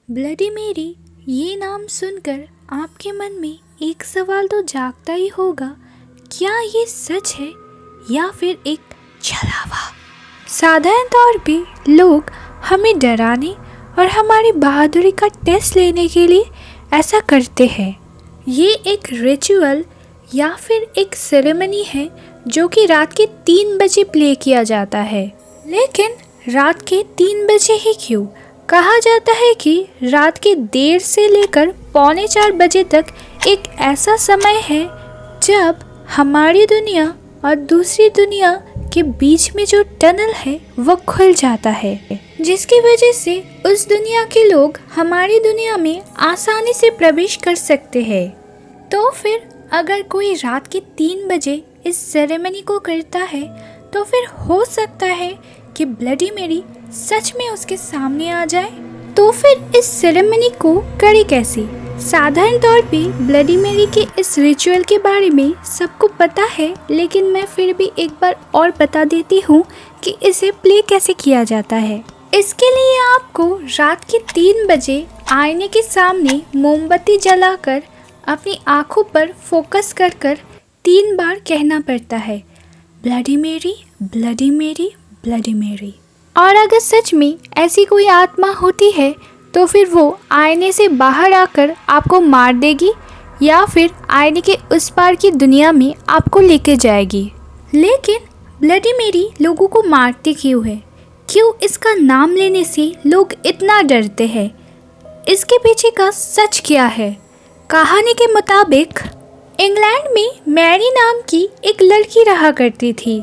Bloody मेरी ये नाम सुनकर आपके मन में एक सवाल तो जागता ही होगा, क्या ये सच है या फिर एक छलावा। साधारण तौर पे लोग हमें डराने और हमारी बहादुरी का टेस्ट लेने के लिए ऐसा करते हैं। ये एक रिचुअल या फिर एक सेरेमनी है जो कि रात के 3 बजे प्ले किया जाता है। लेकिन रात के 3 बजे ही क्यों? कहा जाता है कि रात के देर से लेकर पौने 4 बजे तक एक ऐसा समय है जब हमारी दुनिया और दूसरी दुनिया के बीच में जो टनल है वो खुल जाता है, जिसकी वजह से उस दुनिया के लोग हमारी दुनिया में आसानी से प्रवेश कर सकते हैं। तो फिर अगर कोई रात के 3 बजे इस सेरेमनी को करता है तो फिर हो सकता है कि ब्लडी मेरी सच में उसके सामने आ जाए। तो फिर इस सेरेमनी को करे कैसे? साधारण तौर पे ब्लडी मेरी के इस रिचुअल के बारे में सबको पता है, लेकिन मैं फिर भी एक बार और बता देती हूँ कि इसे प्ले कैसे किया जाता है। इसके लिए आपको रात के 3 बजे आईने के सामने मोमबत्ती जलाकर अपनी आँखों पर फोकस कर 3 बार कहना पड़ता है, ब्लडी मेरी, ब्लडी मेरी, ब्लडी मेरी। और अगर सच में ऐसी कोई आत्मा होती है तो फिर वो आईने से बाहर आकर आपको मार देगी या फिर आईने के उस पार की दुनिया में आपको लेके जाएगी। लेकिन ब्लडी मेरी लोगों को मारती क्यों है? क्यों इसका नाम लेने से लोग इतना डरते हैं? इसके पीछे का सच क्या है? कहानी के मुताबिक इंग्लैंड में मैरी नाम की एक लड़की रहा करती थी।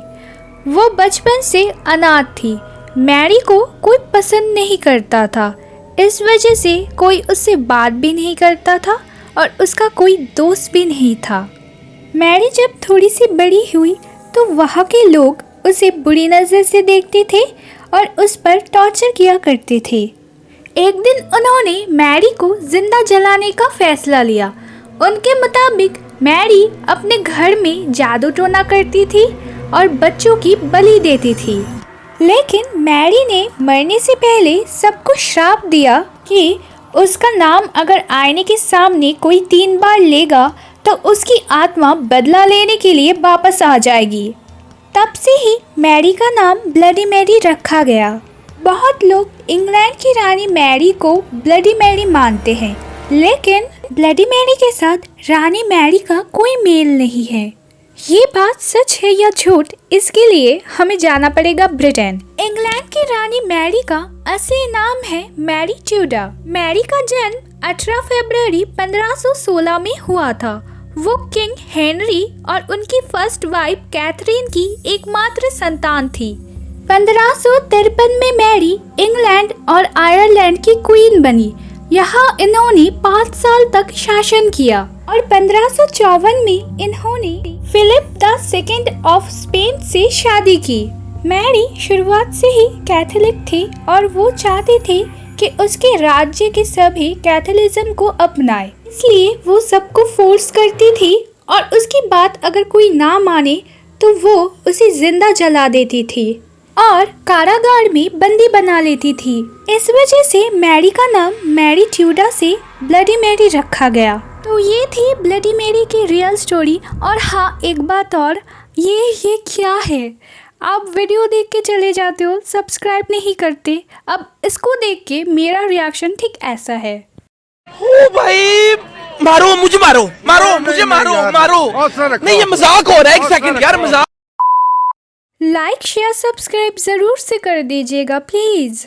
वो बचपन से अनाथ थी। मैरी को कोई पसंद नहीं करता था, इस वजह से कोई उससे बात भी नहीं करता था और उसका कोई दोस्त भी नहीं था। मैरी जब थोड़ी सी बड़ी हुई तो वहाँ के लोग उसे बुरी नज़र से देखते थे और उस पर टॉर्चर किया करते थे। एक दिन उन्होंने मैरी को जिंदा जलाने का फैसला लिया। उनके मुताबिक मैरी अपने घर में जादू टोना करती थी और बच्चों की बलि देती थी। लेकिन मैरी ने मरने से पहले सबको श्राप दिया कि उसका नाम अगर आईने के सामने कोई 3 बार लेगा तो उसकी आत्मा बदला लेने के लिए वापस आ जाएगी। तब से ही मैरी का नाम ब्लडी मैरी रखा गया। बहुत लोग इंग्लैंड की रानी मैरी को ब्लडी मैरी मानते हैं, लेकिन ब्लडी मैरी के साथ रानी मैरी का कोई मेल नहीं है। ये बात सच है या झूठ, इसके लिए हमें जाना पड़ेगा ब्रिटेन। इंग्लैंड की रानी मैरी का असली नाम है मैरी ट्यूडर। मैरी का जन्म 18 फरवरी 1516 में हुआ था। वो किंग हेनरी और उनकी फर्स्ट वाइफ कैथरीन की एकमात्र संतान थी। 1553 में मैरी इंग्लैंड और आयरलैंड की क्वीन बनी। यहाँ इन्होंने 5 साल तक शासन किया और 1554 में इन्होंने फिलिप II ऑफ स्पेन से शादी की। मैरी शुरुआत से ही कैथोलिक थे और वो चाहते थे कि उसके राज्य के सभी कैथोलिज्म को अपनाए, इसलिए वो सबको फोर्स करती थी और उसकी बात अगर कोई ना माने तो वो उसे जिंदा जला देती थी और कारागार में बंदी बना लेती थी। इस वजह से मैरी का नाम मैरी ट्यूडर से ब्लडी मैरी रखा गया। तो ये थी ब्लडी मैरी की रियल स्टोरी। और हाँ, एक बात और, ये क्या है? आप वीडियो देख के चले जाते हो, सब्सक्राइब नहीं करते। अब इसको देख के मेरा रिएक्शन ठीक ऐसा है। ओ भाई, मारो मुझे, मारो मारो मुझे, मारो मारो। नहीं, ये मजाक हो रहा है। 1 सेकंड यार, मजाक। लाइक शेयर सब्सक्राइब ज़रूर से कर दीजिएगा प्लीज़।